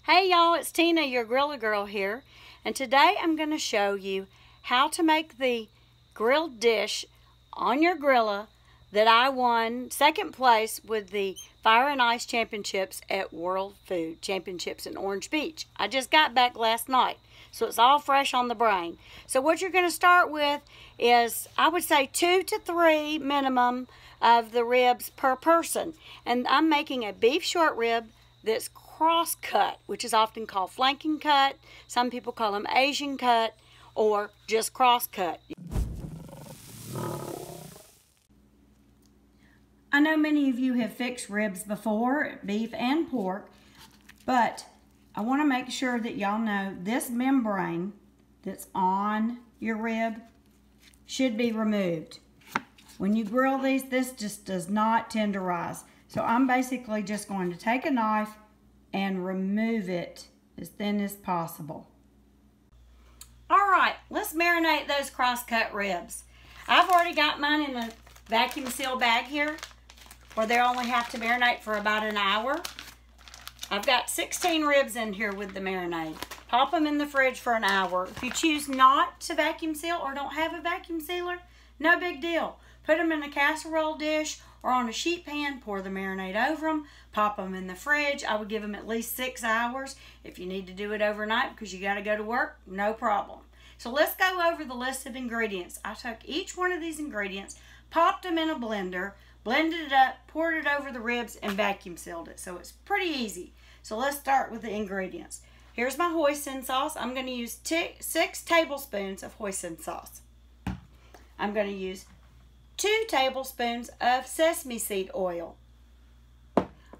Hey y'all, it's Tina, your Grilla Girl here, and today I'm going to show you how to make the grilled dish on your Grilla that I won second place with the Fire and Ice Championships at World Food Championships in Orange Beach. I just got back last night, so it's all fresh on the brain. So what you're going to start with is, I would say 2 to 3 minimum of the ribs per person. And I'm making a beef short rib that's cross-cut, which is often called flanking cut. Some people call them Asian cut or just cross-cut. I know many of you have fixed ribs before, beef and pork, but I want to make sure that y'all know this membrane that's on your rib should be removed. When you grill these, this just does not tenderize. So I'm basically just going to take a knife and remove it as thin as possible. All right, let's marinate those cross-cut ribs. I've already got mine in a vacuum seal bag here, where they only have to marinate for about an hour. I've got 16 ribs in here with the marinade. Pop them in the fridge for an hour. If you choose not to vacuum seal or don't have a vacuum sealer, no big deal. Put them in a casserole dish or on a sheet pan, pour the marinade over them, pop them in the fridge. I would give them at least 6 hours. If you need to do it overnight because you got to go to work, no problem. So let's go over the list of ingredients. I took each one of these ingredients, popped them in a blender, blended it up, poured it over the ribs, and vacuum sealed it. So it's pretty easy. So let's start with the ingredients. Here's my hoisin sauce. I'm going to use 6 tablespoons of hoisin sauce. I'm going to use 2 tablespoons of sesame seed oil.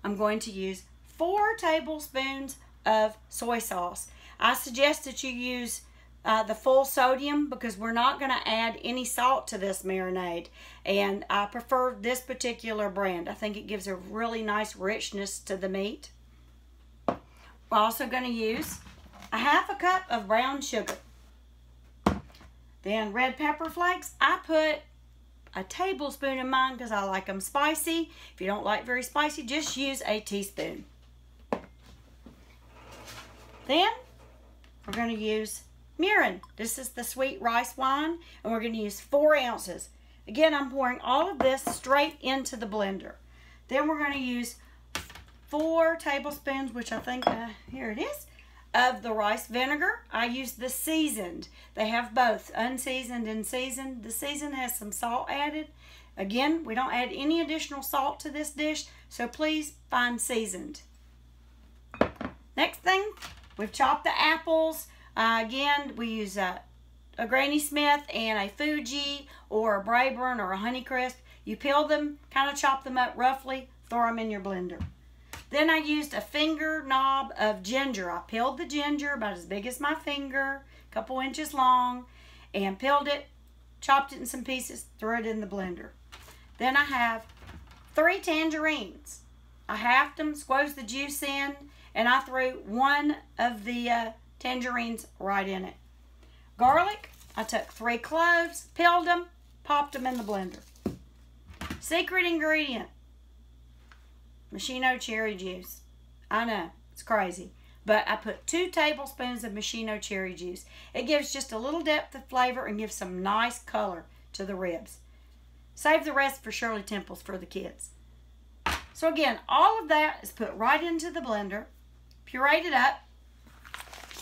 I'm going to use 4 tablespoons of soy sauce. I suggest that you use the full sodium because we're not going to add any salt to this marinade, and I prefer this particular brand. I think it gives a really nice richness to the meat. We're also going to use a ½ cup of brown sugar. Then red pepper flakes. I put a tablespoon in mine because I like them spicy. If you don't like very spicy, just use a teaspoon. Then we're going to use mirin. This is the sweet rice wine, and we're going to use 4 ounces. Again, I'm pouring all of this straight into the blender. Then we're going to use 4 tablespoons, which I think, here it is, of the rice vinegar. I use the seasoned. They have both unseasoned and seasoned. The seasoned has some salt added. Again, we don't add any additional salt to this dish, so please find seasoned. Next thing, we've chopped the apples. Again, we use a Granny Smith and a Fuji or a Braeburn or a Honeycrisp. You peel them, kind of chop them up roughly, throw them in your blender. Then I used a finger knob of ginger. I peeled the ginger about as big as my finger, a couple inches long, and peeled it, chopped it in some pieces, threw it in the blender. Then I have 3 tangerines. I halved them, squeezed the juice in, and I threw 1 of the tangerines right in it. Garlic, I took 3 cloves, peeled them, popped them in the blender. Secret ingredient, machino cherry juice. I know, it's crazy, but I put 2 tablespoons of machino cherry juice. It gives just a little depth of flavor and gives some nice color to the ribs. Save the rest for Shirley Temples for the kids. So again, all of that is put right into the blender, pureed it up,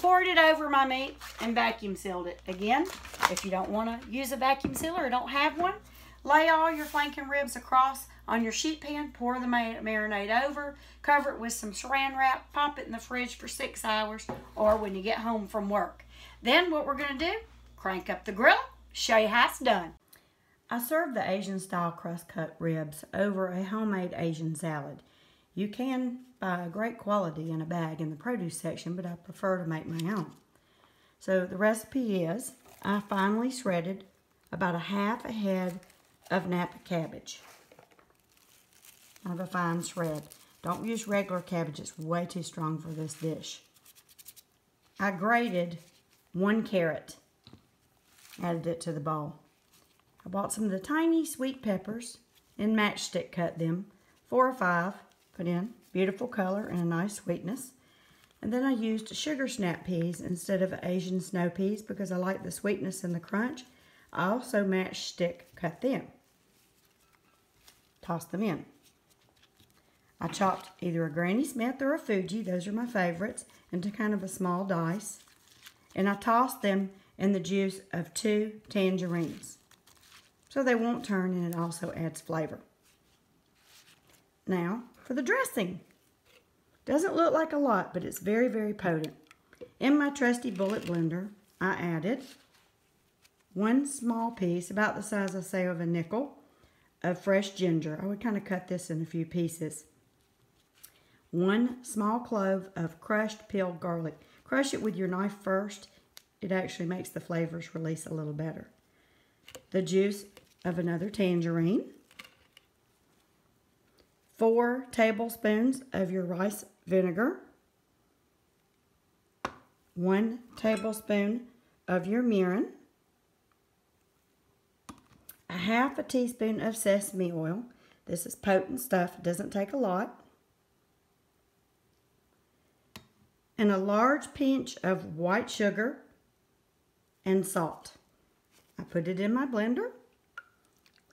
poured it over my meat, and vacuum sealed it. Again, if you don't want to use a vacuum sealer or don't have one, lay all your flanking ribs across on your sheet pan, pour the marinade over, cover it with some saran wrap, pop it in the fridge for 6 hours or when you get home from work. Then what we're going to do, crank up the grill, show you how it's done. I serve the Asian style cross-cut ribs over a homemade Asian salad. You can buy a great quality in a bag in the produce section, but I prefer to make my own. So the recipe is, I finely shredded about a ½ a head of Napa cabbage. I have a fine shred. Don't use regular cabbage, it's way too strong for this dish. I grated 1 carrot, added it to the bowl. I bought some of the tiny sweet peppers and matchstick cut them, 4 or 5, put in, beautiful color and a nice sweetness. And then I used sugar snap peas instead of Asian snow peas because I like the sweetness and the crunch. I also matchstick cut them. Toss them in. I chopped either a Granny Smith or a Fuji, those are my favorites, into kind of a small dice. And I tossed them in the juice of 2 tangerines. So they won't turn, and it also adds flavor. Now for the dressing. Doesn't look like a lot, but it's very, very potent. In my trusty bullet blender, I added 1 small piece, about the size, I say, of a nickel, of fresh ginger. I would kind of cut this in a few pieces. 1 small clove of crushed peeled garlic. Crush it with your knife first. It actually makes the flavors release a little better. The juice of another tangerine. 4 tablespoons of your rice vinegar. 1 tablespoon of your mirin. 1/2 teaspoon of sesame oil. This is potent stuff. It doesn't take a lot. And a large pinch of white sugar and salt. I put it in my blender.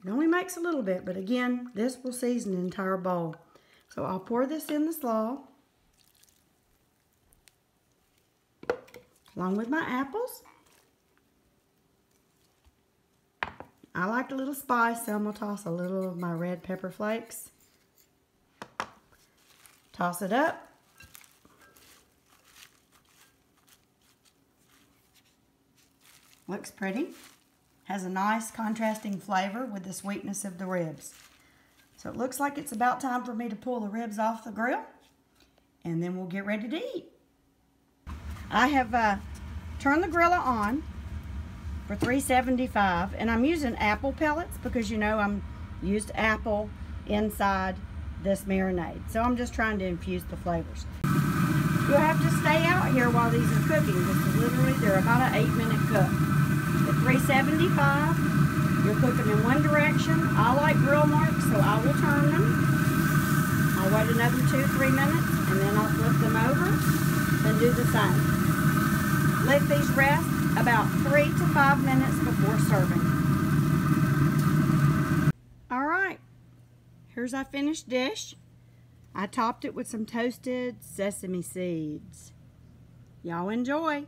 It only makes a little bit, but again, this will season an entire bowl. So I'll pour this in the slaw, along with my apples. I like a little spice, so I'm going to toss a little of my red pepper flakes. Toss it up. Looks pretty. Has a nice contrasting flavor with the sweetness of the ribs. So it looks like it's about time for me to pull the ribs off the grill, and then we'll get ready to eat. I have turned the griller on for 375, and I'm using apple pellets because you know I'm used apple inside this marinade. So I'm just trying to infuse the flavors. You'll have to stay out here while these are cooking because literally they're about an 8-minute cook. At 375, you're cooking in one direction. I like grill marks, so I will turn them. I'll wait another 2-3 minutes, and then I'll flip them over and do the same. Let these rest about 3 to 5 minutes before serving. All right, here's our finished dish. I topped it with some toasted sesame seeds. Y'all enjoy.